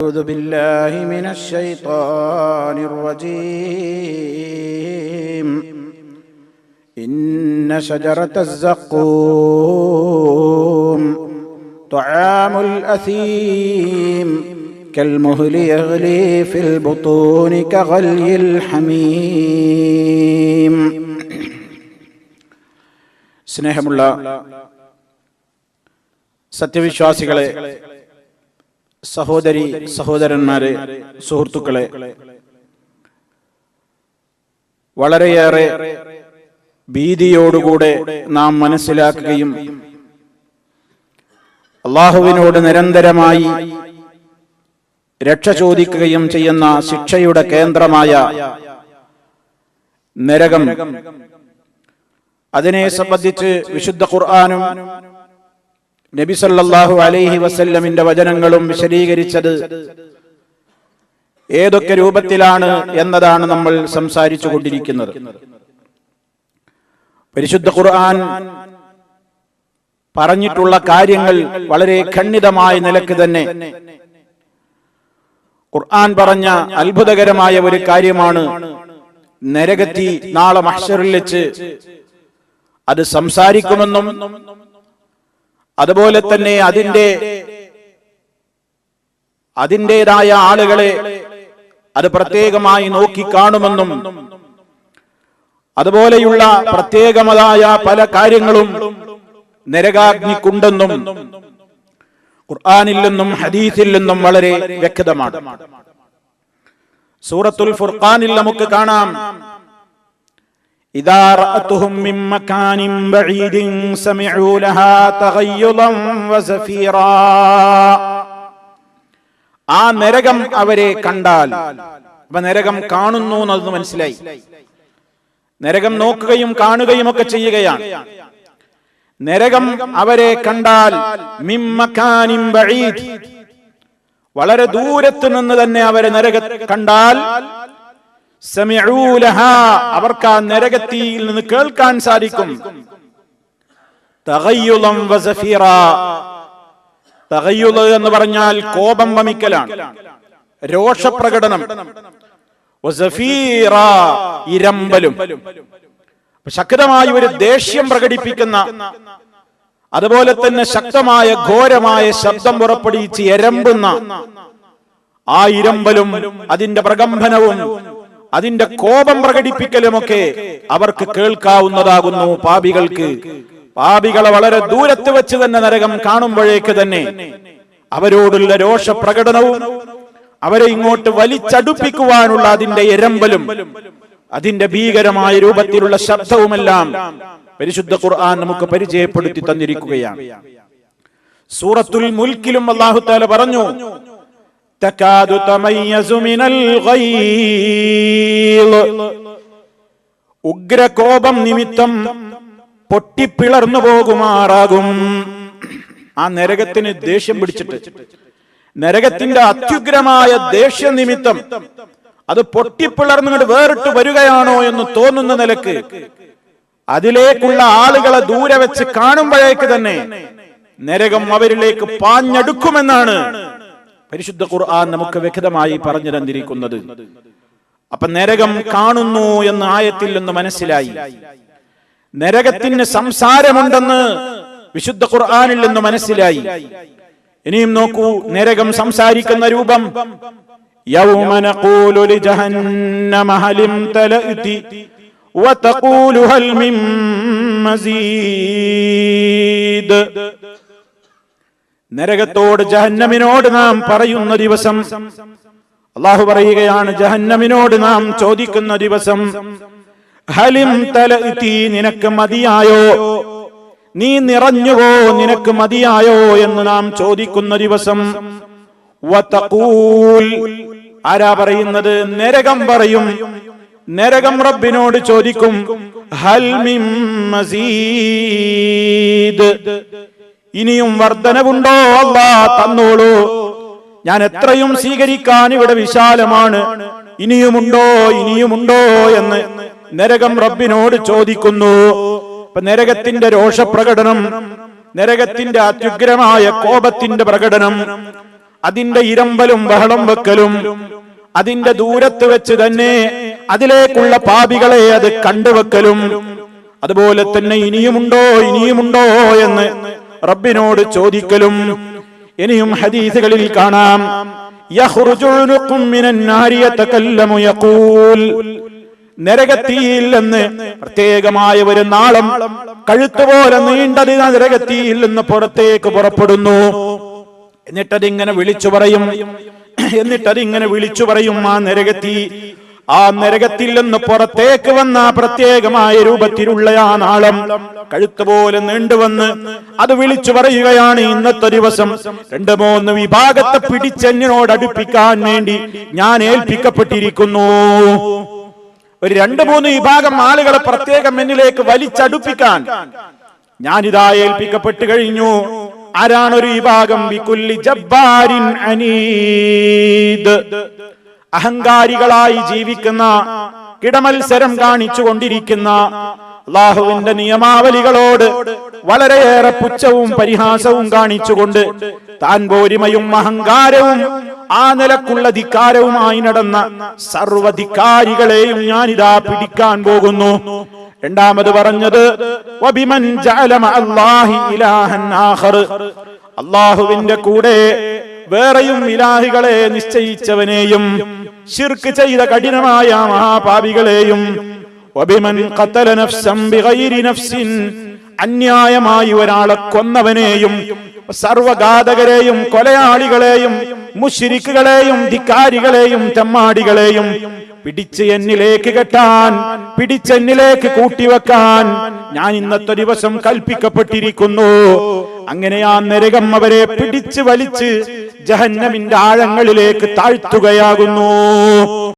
أعوذ بالله من الشيطان الرجيم إن شجرة الزقوم طعام الأثيم كالمهل يغلي في البطون كغلي الحميم. സ്നേഹമുള്ള സത്യവിശ്വാസികളെ, സഹോദരി സഹോദരന്മാരെ, സുഹൃത്തുക്കളെ, വളരെയേറെ ഭീതിയോടുകൂടെ നാം മനസ്സിലാക്കുകയും അല്ലാഹുവിനോട് നിരന്തരമായി രക്ഷ ചോദിക്കുകയും ചെയ്യുന്ന ശിക്ഷയുടെ കേന്ദ്രമായ നരകം, അതിനെ സംബന്ധിച്ച് വിശുദ്ധ ഖുർആനും നബി സല്ലല്ലാഹു അലൈഹി വസല്ലമിന്റെ വചനങ്ങളും വിശദീകരിച്ചത് ഏതൊക്കെ രൂപത്തിലാണ് എന്നതാണ് നമ്മൾ സംസാരിച്ചു കൊണ്ടിരിക്കുന്നത്. പരിശുദ്ധ ഖുർആൻ പറഞ്ഞിട്ടുള്ള കാര്യങ്ങൾ വളരെ ഖണ്ഡിതമായ നിലക്ക് തന്നെ ഖുർആൻ പറഞ്ഞ അത്ഭുതകരമായ ഒരു കാര്യമാണ് നരകത്തി നാളെ മഹ്ശറിൽ വെച്ച് അത് സംസാരിക്കുമെന്നും അതുപോലെ തന്നെ അതിൻ്റെതായ ആളുകളെ അത് പ്രത്യേകമായി നോക്കിക്കാണുമെന്നും അതുപോലെയുള്ള പ്രത്യേകമായ പല കാര്യങ്ങളും നരകാഗ്നിക്കുണ്ടെന്നും ഖുർആനിൽ നിന്നും ഹദീസിൽ നിന്നും വളരെ വ്യക്തമാണ്. സൂറത്തുൽ ഫുർഖാനിൽ നമുക്ക് കാണാം, إذا رأتهم من مكان بعيد سمعوا لها تغيظا وزفيرا. ആ നരകം അവരെ കണ്ടാൽ, അപ്പൊ നരകം കാണുന്നു എന്നത് മനസ്സിലായി. നരകം നോക്കുകയും കാണുകയും ഒക്കെ ചെയ്യുകയാണ്. നരകം അവരെ കണ്ടാൽ മിൻ മകാനിൻ ബഈദ്, വളരെ ദൂരത്ത് നിന്ന് തന്നെ അവരെ നരകം കണ്ടാൽ സമിഉ ലഹാ, അവർക്ക് ആ നരകത്തിൽ നിന്ന് കേൾക്കാൻ സാധിക്കും. തഗയ്യുളൻ വസഫീറ, തഗയ്യുൾ എന്ന് പറഞ്ഞാൽ കോപം വമിക്കലാണ്, രോഷപ്രകടനം. വസഫീറ, ഇരമ്പലും, ശക്തമായ ഒരു ദേഷ്യം പ്രകടിപ്പിക്കുന്ന, അതുപോലെ തന്നെ ശക്തമായ ഘോരമായ ശബ്ദം പുറപ്പെടുവിച്ച് എരമ്പുന്ന ആ ഇരമ്പലും അതിന്റെ പ്രകമ്പനവും അതിന്റെ കോപം പ്രകടിപ്പിക്കലുമൊക്കെ അവർക്ക് കേൾക്കാവുന്നതാകുന്നു പാപികൾക്ക്. പാപികളെ വളരെ ദൂരത്ത് വെച്ച് തന്നെ നരകം കാണുമ്പോഴേക്ക് തന്നെ അവരോടുള്ള രോഷപ്രകടനവും അവരെ ഇങ്ങോട്ട് വലിച്ചടുപ്പിക്കുവാനുള്ള അതിന്റെ എരമ്പലും അതിന്റെ ഭീകരമായ രൂപത്തിലുള്ള ശബ്ദവുമെല്ലാം പരിശുദ്ധ ഖുർആൻ നമുക്ക് പരിചയപ്പെടുത്തി തന്നിരിക്കുകയാണ്. സൂറത്തുൽ മുൽക്കിലും അല്ലാഹു തആല പറഞ്ഞു, തകാദു തമയ്യസു മിനൽ ഗൈള്, ഉഗ്രകോപം നിമിത്തം പൊട്ടിപ്പിളർന്നു പോകുമാറാകും. ആ നരകത്തിന് ദേഷ്യം പിടിച്ചിട്ട്, നരകത്തിന്റെ അത്യുഗ്രമായ ദേഷ്യ നിമിത്തം അത് പൊട്ടിപ്പിളർന്നുകൊണ്ട് വേറിട്ട് വരികയാണോ എന്ന് തോന്നുന്ന നിലക്ക് അതിലേക്കുള്ള ആളുകളെ ദൂരെ വെച്ച് കാണുമ്പോഴേക്ക് തന്നെ നരകം അവരിലേക്ക് പാഞ്ഞടുക്കുമെന്നാണ് പരിശുദ്ധ ഖുർആൻ നമുക്ക് വ്യക്തമായി പറഞ്ഞു തന്നിരിക്കുന്നത്. അപ്പൊ നരകം കാണുന്നു എന്ന് ആയത്തിൽ നിന്ന് മനസ്സിലായി. നരകത്തിന് സംസാരമുണ്ടെന്ന് വിശുദ്ധ ഖുർആനിൽ നിന്ന് മനസ്സിലായി. ഇനിയും നോക്കൂ, നരകം സംസാരിക്കുന്ന രൂപം. യൗമ നഖൂലു ലിജഹന്നമ ഹലിം തലഅതി വതഖൂലു ഹൽ മിൻ മസീദ്. നരകത്തോട്, ജഹന്നമിനോട് നാം പറയുന്ന ദിവസം, അല്ലാഹു പറയുകയാണ്, ജഹന്നമിനോട് നാം ചോദിക്കുന്ന ദിവസം, ഹലിം തലഅതി, നിനക്ക് മതിയായോ, നീ നിറഞ്ഞുവോ, നിനക്ക് മതിയായോ എന്ന് നാം ചോദിക്കുന്ന ദിവസം. വതഖൂൽ, ആരാ പറയുന്നത്? നരകം പറയും. നരകം റബ്ബിനോട് ചോദിക്കും, ഹൽ മിൻ മസീദ്, ഇനിയും വർധനവുണ്ടോ? അല്ലാഹ് തന്നോളൂ, ഞാൻ എത്രയും സ്വീകരിക്കാൻ ഇവിടെ വിശാലമാണ്, ഇനിയുമുണ്ടോ, ഇനിയുമുണ്ടോ എന്ന് നരകം റബ്ബിനോട് ചോദിക്കുന്നു. ഇപ്പൊ നരകത്തിന്റെ രോഷപ്രകടനം, നരകത്തിന്റെ അത്യുഗ്രമായ കോപത്തിന്റെ പ്രകടനം, അതിന്റെ ഇരമ്പലും ബഹളം വെക്കലും, അതിന്റെ ദൂരത്ത് വെച്ച് തന്നെ അതിലേക്കുള്ള പാപികളെ അത് കണ്ടുവെക്കലും, അതുപോലെ തന്നെ ഇനിയുമുണ്ടോ ഇനിയുമുണ്ടോ എന്ന് റബ്ബിനോട് ചോദിക്കലും. ഇനിയും ഹദീസുകളിൽ കാണാം, നരകത്തിയിൽ നിന്ന് പ്രത്യേകമായ ഒരു നാളം കഴുത്തുപോലെ നീണ്ടത് നരകത്തിയിൽ നിന്ന് പുറത്തേക്ക് പുറപ്പെടുന്നു. എന്നിട്ടതിങ്ങനെ വിളിച്ചു പറയും ആ നരകത്തിൽ നിന്ന് പുറത്തേക്ക് വന്ന പ്രത്യേകമായ രൂപത്തിലുള്ള ആ നാളം കഴുത്തുപോലെ നീണ്ടുവന്ന് അത് വിളിച്ചു പറയുകയാണ്, ഇന്നത്തെ ദിവസം 2-3 വിഭാഗത്തെ പിടിച്ചെന്നോട് അടുപ്പിക്കാൻ വേണ്ടി ഞാൻ ഏൽപ്പിക്കപ്പെട്ടിരിക്കുന്നു. ഒരു 2-3 വിഭാഗം ആളുകളെ പ്രത്യേകം എന്നിലേക്ക് വലിച്ചടുപ്പിക്കാൻ ഞാനിതാ ഏൽപ്പിക്കപ്പെട്ടു കഴിഞ്ഞു. ആരാണ് ഒരു വിഭാഗം? ബികുല്ലി ജബ്ബാരിൻ അനീദ്, അഹങ്കാരികളായി ജീവിക്കുന്ന, കിടമത്സരം കാണിച്ചു കൊണ്ടിരിക്കുന്ന, അല്ലാഹുവിന്റെ നിയമാവലികളോട് വളരെയേറെ പുച്ഛവും പരിഹാസവും കാണിച്ചുകൊണ്ട് താൻ പോരിമയും അഹങ്കാരവും ആ നിലക്കുള്ള ധിക്കാരവുമായി നടന്ന സർവ്വധിക്കാരികളെയും ഞാനിതാ പിടിക്കാൻ പോകുന്നു. രണ്ടാമത് പറഞ്ഞത് വബിമൻ ജഅല മഅല്ലാഹി ഇലാഹൻ ആഖർ, അല്ലാഹുവിന്റെ കൂടെ വേറെയും ഇലാഹികളെ നിശ്ചയിച്ചവനെയും ശിർക്ക് ചെയ്ത കഠിനമായ മഹാപാപികളെയും, വബിമൻ ഖതല നഫ്സൻ ബിഗൈരി നഫ്സിൻ, അന്യായമായി ഒരാളെ കൊന്നവനെയും, സർവഘാതകരെയും കൊലയാളികളെയും മുശ്രിക്കുകളെയും ധിക്കാരികളെയും തെമ്മാടികളെയും പിടിച്ച് എന്നിലേക്ക് കെട്ടാൻ, പിടിച്ചെന്നിലേക്ക് കൂട്ടിവെക്കാൻ ഞാൻ ഇന്നത്തെ ദിവസം കൽപ്പിക്കപ്പെട്ടിരിക്കുന്നു. അങ്ങനെ ആ നരകം അവരെ പിടിച്ച് വലിച്ച് ജഹന്നമിന്റെ ആഴങ്ങളിലേക്ക് താഴ്ത്തുകയാകുന്നു.